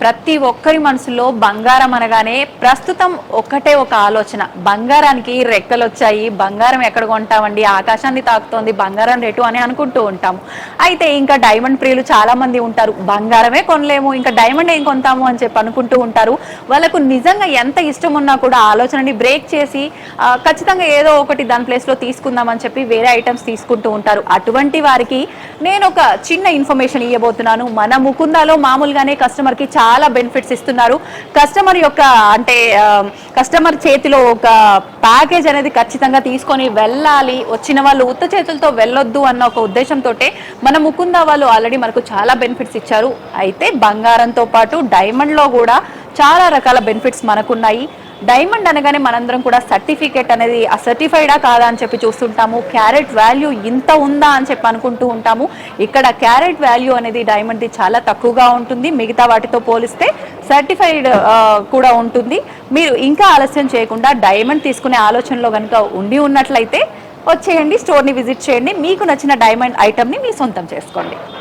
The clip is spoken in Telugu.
ప్రతి ఒక్కరి మనసులో బంగారం అనగానే ప్రస్తుతం ఒకటే ఒక ఆలోచన, బంగారానికి రెక్కలు వచ్చాయి, బంగారం ఎక్కడ కొంటామండి, ఆకాశాన్ని తాకుతోంది బంగారం రేటు అని అనుకుంటూ ఉంటాము. అయితే ఇంకా డైమండ్ ప్రియులు చాలా మంది ఉంటారు, బంగారమే కొనలేము ఇంకా డైమండ్ ఏం కొంటాము అని చెప్పి అనుకుంటూ ఉంటారు. వాళ్ళకు నిజంగా ఎంత ఇష్టం ఉన్నా కూడా ఆలోచనని బ్రేక్ చేసి ఖచ్చితంగా ఏదో ఒకటి దాని ప్లేస్లో తీసుకుందామని చెప్పి వేరే ఐటమ్స్ తీసుకుంటూ ఉంటారు. అటువంటి వారికి నేను ఒక చిన్న ఇన్ఫర్మేషన్ ఇవ్వబోతున్నాను. మన ముకుందాలో మామూలుగానే కస్టమర్కి చాలా బెనిఫిట్స్ ఇస్తున్నారు. కస్టమర్ యొక్క అంటే కస్టమర్ చేతిలో ఒక ప్యాకేజ్ అనేది ఖచ్చితంగా తీసుకొని వెళ్ళాలి, వచ్చిన వాళ్ళు ఉత్త చేతులతో వెళ్ళొద్దు అన్న ఒక ఉద్దేశంతో మన ముకుందా వాళ్ళు ఆల్రెడీ మనకు చాలా బెనిఫిట్స్ ఇచ్చారు. అయితే బంగారంతో పాటు డైమండ్లో కూడా చాలా రకాల బెనిఫిట్స్ మనకున్నాయి. డైమండ్ అనగానే మనందరం కూడా సర్టిఫికేట్ అనేది సర్టిఫైడా కాదా అని చెప్పి చూస్తుంటాము. క్యారెట్ వాల్యూ ఇంత ఉందా అని చెప్పి అనుకుంటూ ఉంటాము. ఇక్కడ క్యారెట్ వాల్యూ అనేది డైమండ్ది చాలా తక్కువగా ఉంటుంది, మిగతా వాటితో పోలిస్తే సర్టిఫైడ్ కూడా ఉంటుంది. మీరు ఇంకా ఆలస్యం చేయకుండా డైమండ్ తీసుకునే ఆలోచనలో కనుక ఉన్నట్లయితే వచ్చేయండి, స్టోర్ని విజిట్ చేయండి, మీకు నచ్చిన డైమండ్ ఐటమ్ని మీ సొంతం చేసుకోండి.